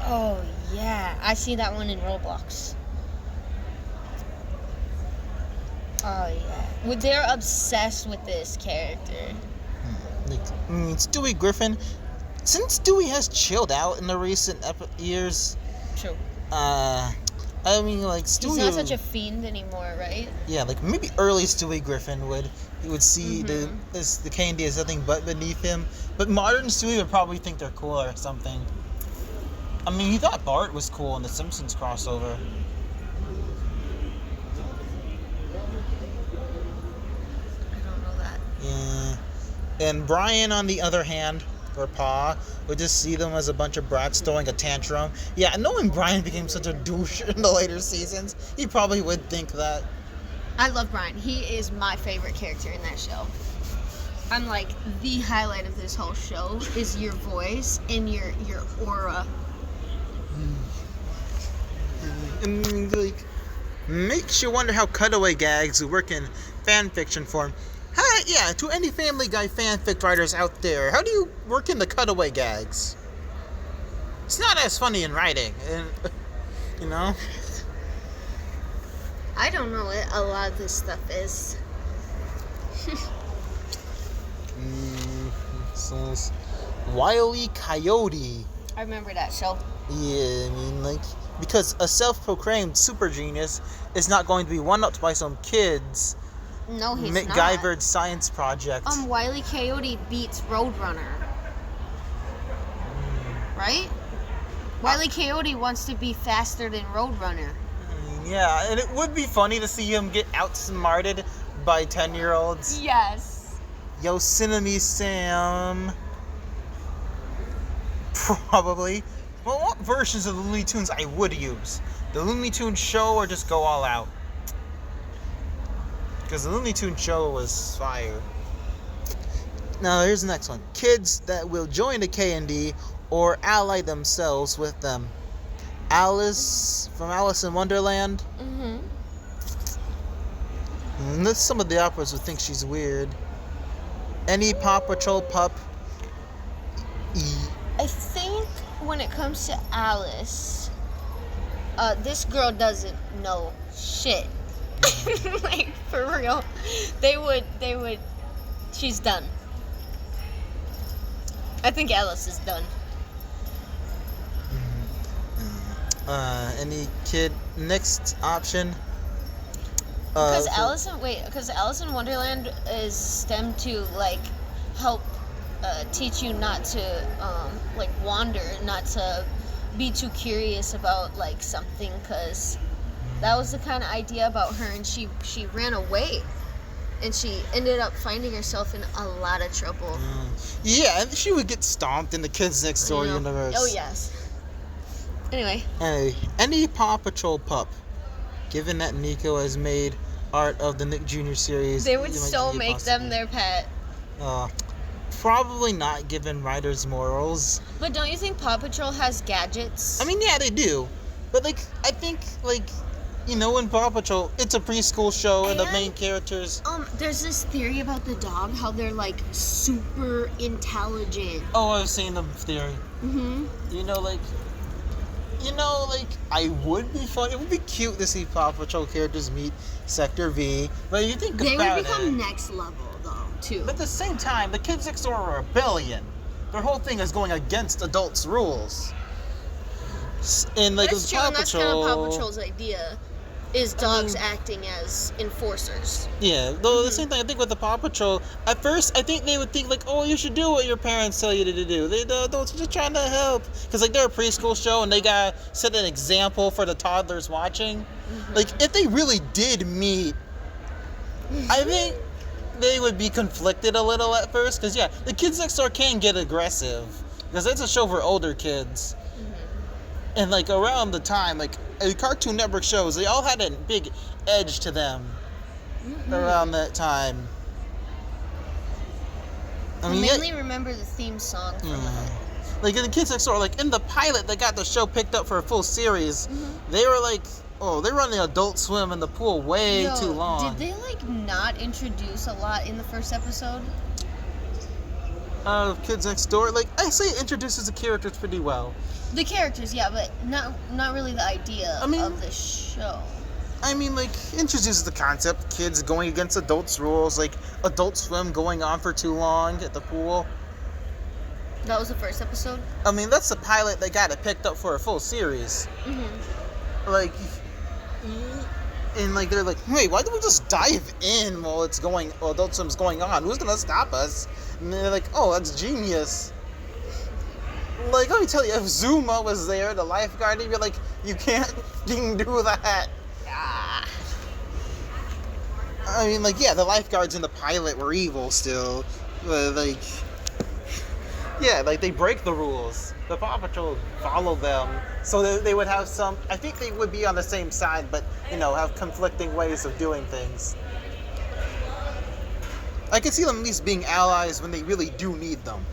Speaker 2: Oh yeah, I see that one in Roblox. Oh yeah, well, they're obsessed with this character.
Speaker 1: Stewie Griffin. Since Stewie has chilled out in the recent years,
Speaker 2: True.
Speaker 1: I mean, like, Stewie...
Speaker 2: He's not such a fiend anymore, right?
Speaker 1: Yeah, like, maybe early Stewie Griffin he would see the candy as nothing but beneath him. But modern Stewie would probably think they're cool or something. I mean, he thought Bart was cool in the Simpsons crossover.
Speaker 2: I don't know that.
Speaker 1: Yeah. And Brian, on the other hand, or Pa, would just see them as a bunch of brats throwing a tantrum. Yeah, knowing Brian became such a douche in the later seasons, he probably would think that.
Speaker 2: I love Brian. He is my favorite character in that show. I'm like, the highlight of this whole show is your voice and your aura.
Speaker 1: And, like, makes you wonder how cutaway gags work in fanfiction form. Yeah, to any Family Guy fanfic writers out there, how do you work in the cutaway gags? It's not as funny in writing, you know?
Speaker 2: I don't know what a lot of this stuff is.
Speaker 1: Wile E. Coyote.
Speaker 2: I remember that show.
Speaker 1: Yeah, I mean, like, because a self-proclaimed super genius is not going to be one-upped by some kids.
Speaker 2: No, he's
Speaker 1: MacGyver's science project.
Speaker 2: Wile E. Coyote beats Roadrunner. Right? Wile E. Coyote wants to be faster than Roadrunner.
Speaker 1: Yeah, and it would be funny to see him get outsmarted by 10-year-olds.
Speaker 2: Yes.
Speaker 1: Yosemite Sam. Probably. Well, what versions of the Looney Tunes I would use? The Looney Tunes show or just go all out? Because the Looney Tunes show was fire. Now, here's the next one. Kids that will join the K&D or ally themselves with them. Alice from Alice in Wonderland. Some of the operas would think she's weird. Any Paw Patrol pup.
Speaker 2: I think when it comes to Alice, this girl doesn't know shit. Like, for real. They would, she's done. I think Alice is done.
Speaker 1: Any kid? Next option.
Speaker 2: Because Alice in Wonderland is STEM to like help teach you not to like wander, not to be too curious about like something, because that was the kind of idea about her, and she ran away, and she ended up finding herself in a lot of trouble.
Speaker 1: Yeah, and she would get stomped in the Kids Next Door universe.
Speaker 2: Oh yes. Anyway,
Speaker 1: any Paw Patrol pup, given that Nico has made art of the Nick Jr. series,
Speaker 2: they would so make them their pet.
Speaker 1: Probably not, given writers' morals.
Speaker 2: But don't you think Paw Patrol has gadgets?
Speaker 1: I mean, yeah, they do. But, like, I think, like, you know, in Paw Patrol, it's a preschool show, and the main characters...
Speaker 2: There's this theory about the dog, how they're, like, super intelligent.
Speaker 1: Oh, I've seen the theory.
Speaker 2: Mm-hmm.
Speaker 1: You know, like, I would be fun. It would be cute to see Paw Patrol characters meet Sector V. But you think
Speaker 2: they
Speaker 1: about
Speaker 2: would become next level, though, too.
Speaker 1: But at the same time, the Kids Next Door are a rebellion. Their whole thing is going against adults' rules. And like
Speaker 2: that's true,
Speaker 1: Paw
Speaker 2: and that's kind of Paw Patrol's idea, is dogs acting as enforcers.
Speaker 1: Yeah, though the same thing, I think with the Paw Patrol, at first, I think they would think, like, oh, you should do what your parents tell you to do. The adults are just trying to help. Because, like, they're a preschool show, and they gotta set an example for the toddlers watching. Like, if they really did meet, I think they would be conflicted a little at first. Because, yeah, the Kids Next Door can get aggressive. Because it's a show for older kids. And, like, around the time, like, Cartoon Network shows, they all had a big edge to them around that time.
Speaker 2: I mainly remember the theme song from it.
Speaker 1: Like, in the Kids Next Door, like, in the pilot that got the show picked up for a full series, they were like, oh, they were on the Adult Swim in the pool way too long.
Speaker 2: Did they, like, not introduce a lot in the first episode?
Speaker 1: Kids Next Door, like, I say it introduces the characters pretty well.
Speaker 2: The characters, yeah, but not really the idea of the show.
Speaker 1: I mean, like, introduces the concept, kids going against adults' rules, like, Adult Swim going on for too long at the pool.
Speaker 2: That was the first episode?
Speaker 1: I mean, that's the pilot that got it picked up for a full series. Like, and, like, they're like, wait, why don't we just dive in while Adult Swim's going on? Who's gonna stop us? And they're like, oh, that's genius. Like, let me tell you, if Zuma was there, the lifeguard, he'd be like, you can't do that. I mean, like, yeah, the lifeguards in the pilot were evil still. But, like, yeah, like, they break the rules. The Paw Patrol follow them. So they would have some, I think they would be on the same side, but, you know, have conflicting ways of doing things. I can see them at least being allies when they really do need them.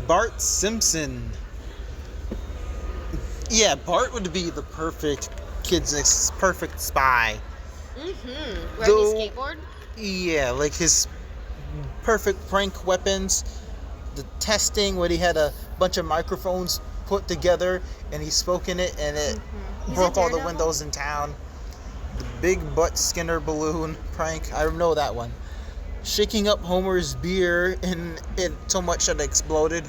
Speaker 1: Bart Simpson. Yeah, Bart would be the perfect perfect spy.
Speaker 2: Riding a skateboard?
Speaker 1: Yeah, like his perfect prank weapons. The testing when he had a bunch of microphones put together and he spoke in it and it broke all the windows in town. The big butt Skinner balloon prank. I know that one. Shaking up Homer's beer and it so much that it exploded.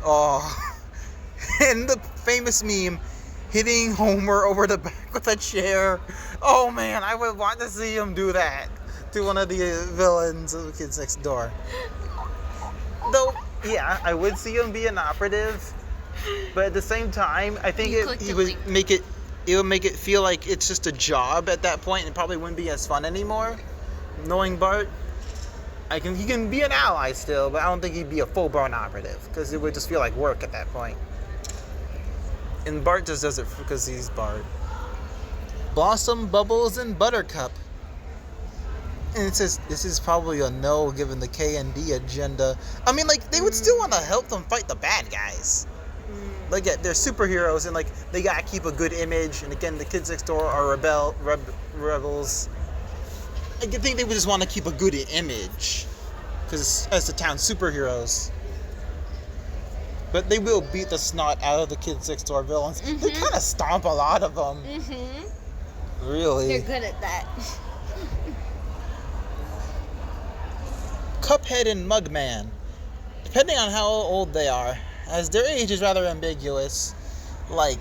Speaker 1: Oh. And the famous meme, hitting Homer over the back with a chair. Oh man, I would want to see him do that to one of the villains of the Kids Next Door. Though, yeah, I would see him be an operative, but at the same time, I think it would make it feel like it's just a job at that point, and it probably wouldn't be as fun anymore. Knowing Bart, he can be an ally still, but I don't think he'd be a full-blown operative because it would just feel like work at that point. And Bart just does it because he's Bart. Blossom, Bubbles, and Buttercup. And it says this is probably a no given the K&D agenda. I mean, like, they would still want to help them fight the bad guys. Like, they're superheroes and, like, they gotta keep a good image. And again, the Kids Next Door are rebels. I think they would just want to keep a good image because as the town's superheroes. But they will beat the snot out of the Kids Next Door villains. They kind of stomp a lot of them. Really.
Speaker 2: They're good at that.
Speaker 1: Cuphead and Mugman. Depending on how old they are, as their age is rather ambiguous. Like,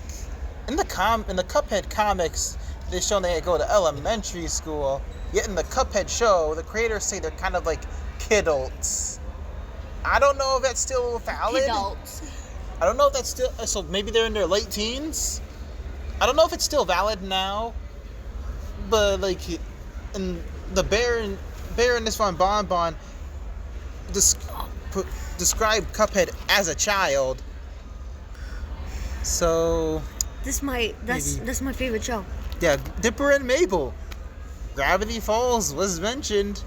Speaker 1: in the Cuphead comics, they show they go to elementary school, yet in the Cuphead show, the creators say they're kind of like kidults. I don't know if that's still valid.
Speaker 2: Adults.
Speaker 1: I don't know if that's still, so maybe they're in their late teens? I don't know if it's still valid now, but like, and the Baron this one, Bon described Cuphead as a child. So
Speaker 2: That's my favorite show.
Speaker 1: yeah, Dipper and Mabel. Gravity Falls was mentioned,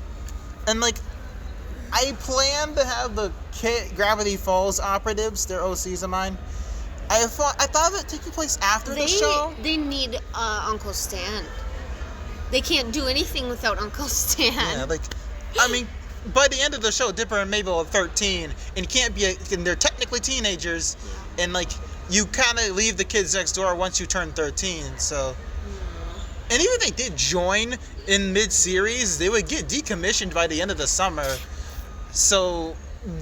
Speaker 1: and like, I plan to have the Gravity Falls operatives, they're OCs of mine. I thought of it taking place after the show.
Speaker 2: They need Uncle Stan. They can't do anything without Uncle Stan.
Speaker 1: Yeah, like, I mean, by the end of the show, Dipper and Mabel are 13, and and they're technically teenagers, and like, you kind of leave the kids next door once you turn 13, so. And even if they did join in mid-series, they would get decommissioned by the end of the summer. So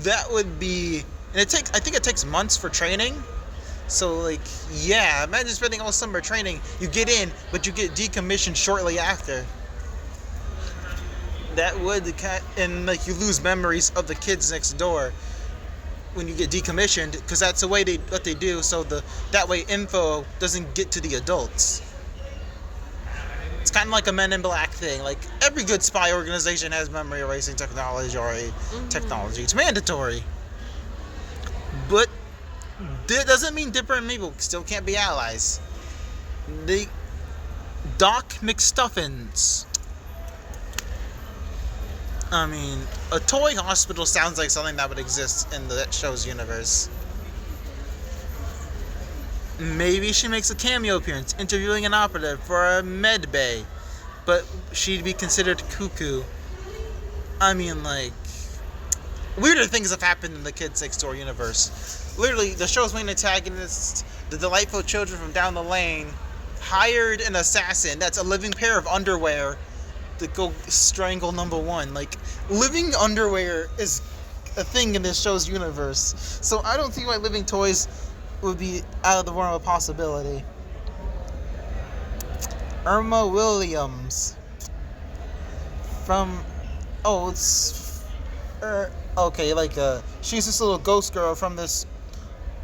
Speaker 1: that would be, and I think it takes months for training. So like, yeah, imagine spending all summer training. You get in, but you get decommissioned shortly after. That would, and like, you lose memories of the kids next door when you get decommissioned, because that's the way what they do. So that way info doesn't get to the adults. It's kind of like a Men in Black thing. Like, every good spy organization has memory erasing technology or technology. It's mandatory. But that doesn't mean Dipper and Mabel still can't be allies. The Doc McStuffins. I mean, a toy hospital sounds like something that would exist in that show's universe. Maybe she makes a cameo appearance, interviewing an operative for a med bay, but she'd be considered cuckoo. I mean, like, weirder things have happened in the Kids Next Door universe. Literally, the show's main antagonist, the delightful children from down the lane, hired an assassin that's a living pair of underwear to go strangle number one. Like, living underwear is a thing in this show's universe. So I don't see why living toys would be out of the realm of possibility. Irma Williams. From, she's this little ghost girl from this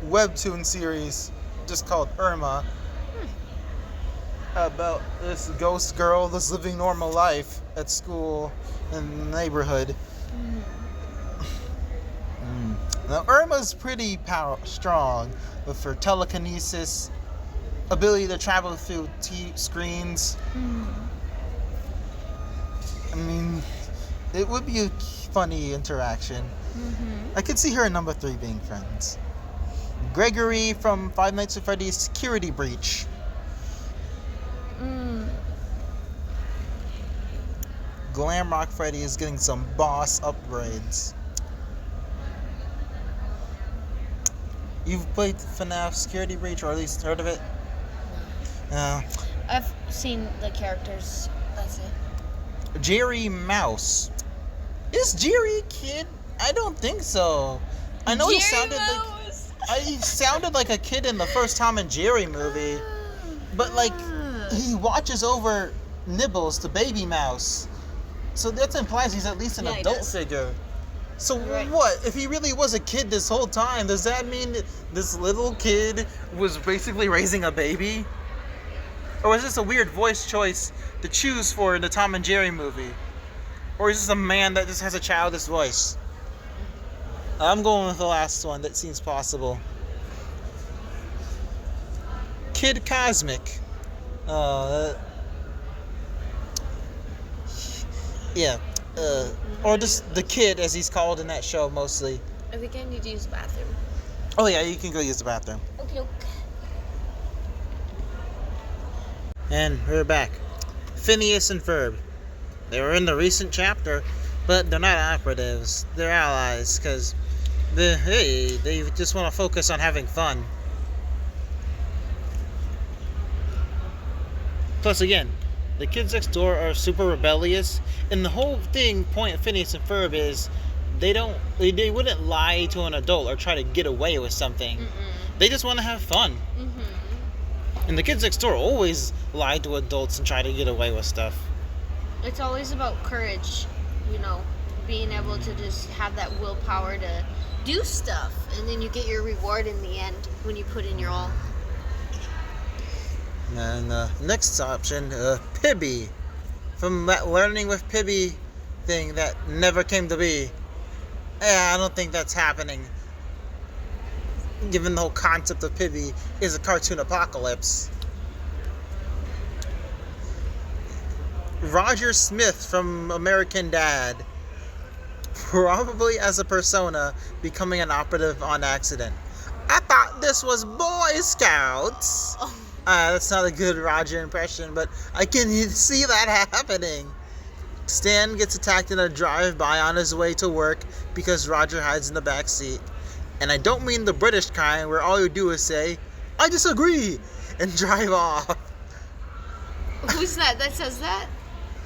Speaker 1: webtoon series just called Irma. About this ghost girl that's living normal life at school in the neighborhood. Now, Irma's pretty strong with her telekinesis, ability to travel through screens. I mean, it would be a funny interaction. I could see her and number 3 being friends. Gregory from Five Nights at Freddy's Security Breach. Glamrock Freddy is getting some boss upgrades. You've played FNAF Security Breach, or at least heard of it? No.
Speaker 2: I've seen the characters. That's it.
Speaker 1: Jerry Mouse. Is Jerry a kid? I don't think so. I know he sounded like a kid in the first Tom and Jerry movie, but like, he watches over Nibbles, the baby mouse. So that implies he's at least an adult figure. So what? If he really was a kid this whole time, does that mean this little kid was basically raising a baby? Or is this a weird voice choice to choose for in the Tom and Jerry movie? Or is this a man that just has a childish voice? I'm going with the last one. That seems possible. Kid Cosmic. Or just the kid, as he's called in that show mostly.
Speaker 2: I think I need to use the bathroom.
Speaker 1: Oh yeah, you can go use the bathroom.
Speaker 2: Okay.
Speaker 1: And we're back. Phineas and Ferb. They were in the recent chapter, but they're not operatives. They're allies, because they just want to focus on having fun. Plus, again, the kids next door are super rebellious, and the whole point of Phineas and Ferb is They wouldn't lie to an adult or try to get away with something. They just want to have fun. And the kids next door always lie to adults and try to get away with stuff.
Speaker 2: It's always about courage, you know, being able to just have that willpower to do stuff, and then you get your reward in the end when you put in your all.
Speaker 1: And next option, Pibby. From that learning with Pibby thing that never came to be. I don't think that's happening. Given the whole concept of Pibby is a cartoon apocalypse. Roger Smith from American Dad. Probably as a persona, becoming an operative on accident. I thought this was Boy Scouts. That's not a good Roger impression, but I can see that happening. Stan gets attacked in a drive-by on his way to work because Roger hides in the back seat. And I don't mean the British kind where all you do is say, "I disagree," and drive off.
Speaker 2: Who's that says that?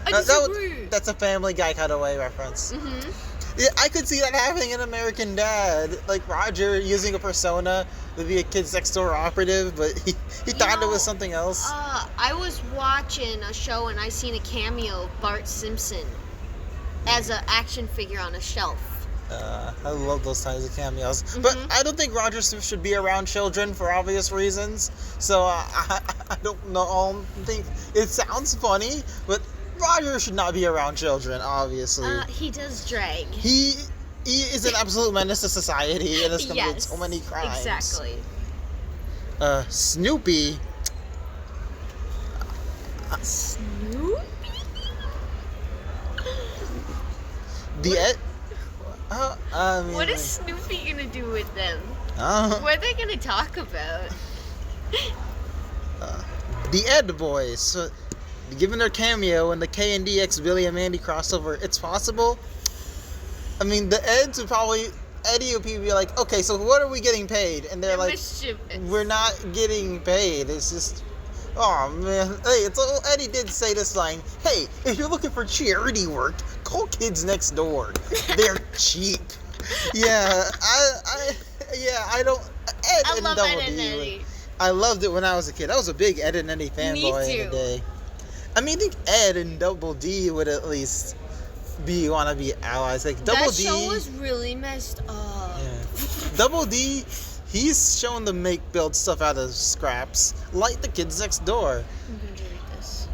Speaker 2: I disagree.
Speaker 1: That's a Family Guy cutaway reference. Yeah, I could see that happening in American Dad. Like Roger using a persona to be a Kids Next Door operative, but he thought it was something else.
Speaker 2: I was watching a show and I seen a cameo of Bart Simpson as an action figure on a shelf.
Speaker 1: I love those kinds of cameos. But I don't think Roger Smith should be around children for obvious reasons. So I don't know. I think it sounds funny, but Roger should not be around children, obviously.
Speaker 2: He does drag.
Speaker 1: He is an absolute menace to society and has committed so many crimes.
Speaker 2: Exactly.
Speaker 1: Snoopy.
Speaker 2: Snoopy? What is Snoopy gonna do with them? What are they gonna talk about?
Speaker 1: The Ed Boys. So, given their cameo in the K&D X Billy and Mandy crossover, it's possible. I mean, the Eds would probably... Eddie would be like, okay, so what are we getting paid? And they're like,
Speaker 2: mischievous.
Speaker 1: We're not getting paid. It's just... Oh, man. Hey, Eddie did say this line, hey, if you're looking for charity work, call Kids Next Door. They're cheap. Yeah, I don't...
Speaker 2: I love Ed and Eddie.
Speaker 1: I loved it when I was a kid. I was a big Ed and Eddie fanboy in the day. I mean, I think Ed and Double D would at least want to be allies. Like Double D. That
Speaker 2: show was really messed up.
Speaker 1: Yeah. Double D, he's shown to build stuff out of scraps, like the Kids Next Door.
Speaker 2: I'm going to read this.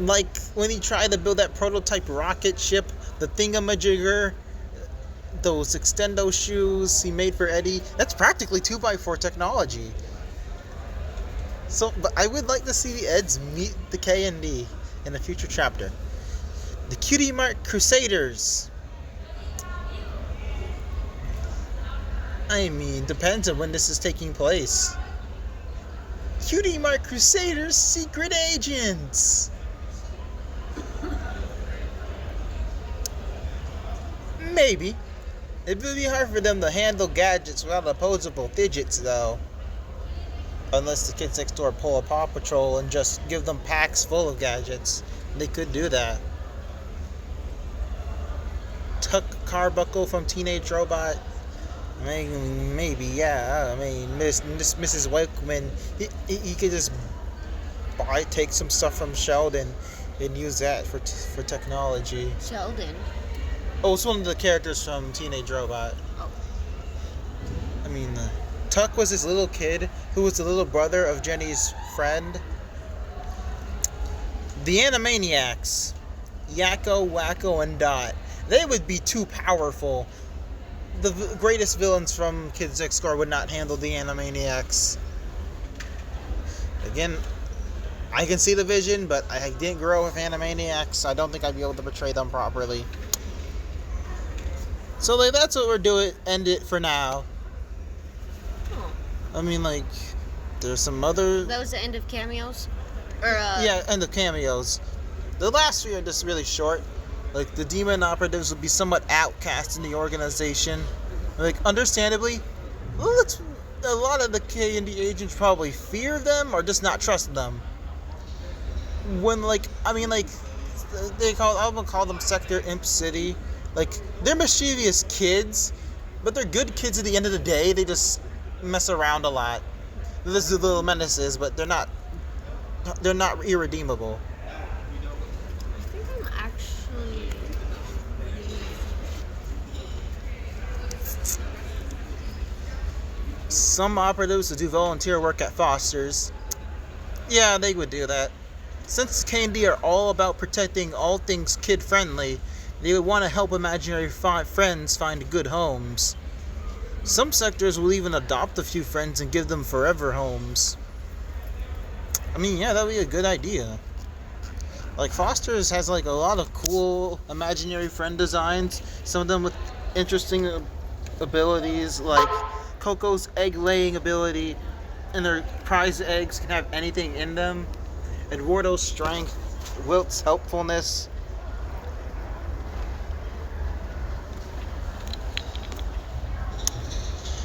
Speaker 1: Like when he tried to build that prototype rocket ship, the thingamajigger, those extendo shoes he made for Eddie. That's practically 2x4 technology. So, but I would like to see the Eds meet the K&D in a future chapter. The Cutie Mark Crusaders. I mean, depends on when this is taking place. Cutie Mark Crusaders Secret Agents. Maybe. It would be hard for them to handle gadgets without opposable fidgets, though. Unless the Kids Next Door pull a Paw Patrol and just give them packs full of gadgets. They could do that. Tuck Carbuckle from Teenage Robot. Maybe, yeah. I mean, Mrs. Wakeman, he could just take some stuff from Sheldon and use that for technology.
Speaker 2: Sheldon?
Speaker 1: Oh, it's one of the characters from Teenage Robot.
Speaker 2: Oh.
Speaker 1: I mean, Tuck was this little kid who was the little brother of Jenny's friend. The Animaniacs. Yakko, Wacko, and Dot. They would be too powerful. The greatest villains from Kids Next Door would not handle the Animaniacs. Again, I can see the vision, but I didn't grow up with Animaniacs. I don't think I'd be able to portray them properly. So like, that's what we're doing. End it for now. I mean, like, there's some other...
Speaker 2: That was the end of cameos?
Speaker 1: Yeah, end of cameos. The last three are just really short. Like, the demon operatives would be somewhat outcast in the organization. Like, understandably, a lot of the K&D agents probably fear them or just not trust them. When, like, I mean, like, I'm gonna call them Sector Imp City. Like, they're mischievous kids, but they're good kids at the end of the day. They just mess around a lot. They're just little menaces, but they're not irredeemable.
Speaker 2: I think I'm actually...
Speaker 1: Some operatives who do volunteer work at Foster's. Yeah, they would do that. Since Candy are all about protecting all things kid-friendly, they would want to help imaginary friends find good homes. Some sectors will even adopt a few friends and give them forever homes. I mean, yeah, that would be a good idea. Like, Foster's has, like, a lot of cool imaginary friend designs. Some of them with interesting abilities, like Coco's egg-laying ability, and their prize eggs can have anything in them. Eduardo's strength, Wilt's helpfulness.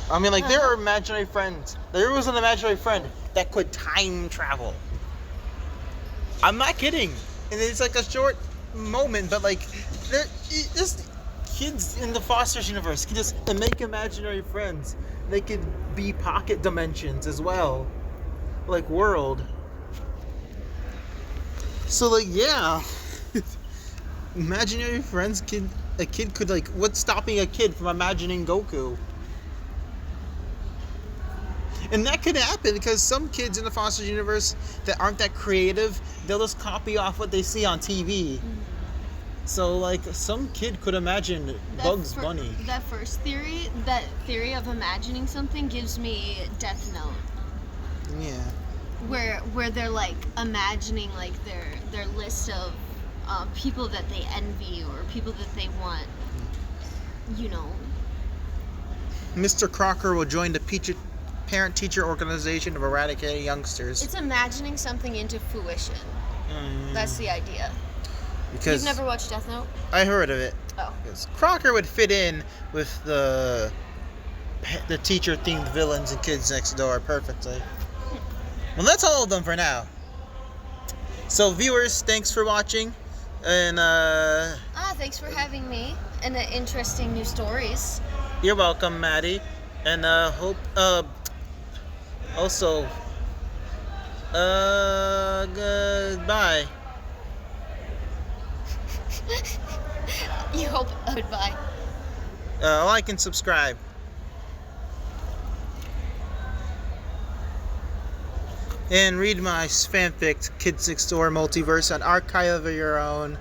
Speaker 1: I mean, like, there are imaginary friends. There was an imaginary friend that could time travel. I'm not kidding. And it's like a short moment, but like, just kids in the Foster's universe can just make imaginary friends. They could be pocket dimensions as well, like world. So like, yeah, imaginary friends. A kid could like, what's stopping a kid from imagining Goku? And that could happen because some kids in the Foster's universe that aren't that creative, they'll just copy off what they see on TV. So, like, some kid could imagine Bugs Bunny.
Speaker 2: That theory of imagining something gives me Death Note.
Speaker 1: Yeah.
Speaker 2: Where they're, like, imagining, like, their list of people that they envy or people that they want, you know.
Speaker 1: Mr. Crocker will join the parent-teacher organization of eradicating youngsters.
Speaker 2: It's imagining something into fruition. That's the idea.
Speaker 1: Because
Speaker 2: you've never watched Death Note?
Speaker 1: I heard of it.
Speaker 2: Oh.
Speaker 1: Because Crocker would fit in with the teacher-themed villains in Kids Next Door perfectly. Well, that's all of them for now. So, viewers, thanks for watching. And,
Speaker 2: thanks for having me. And the interesting new stories.
Speaker 1: You're welcome, Maddie. And, also, goodbye.
Speaker 2: You hope goodbye.
Speaker 1: Like and subscribe. And read my fanfic, Kids Next Door Multiverse, on Archive of Your Own.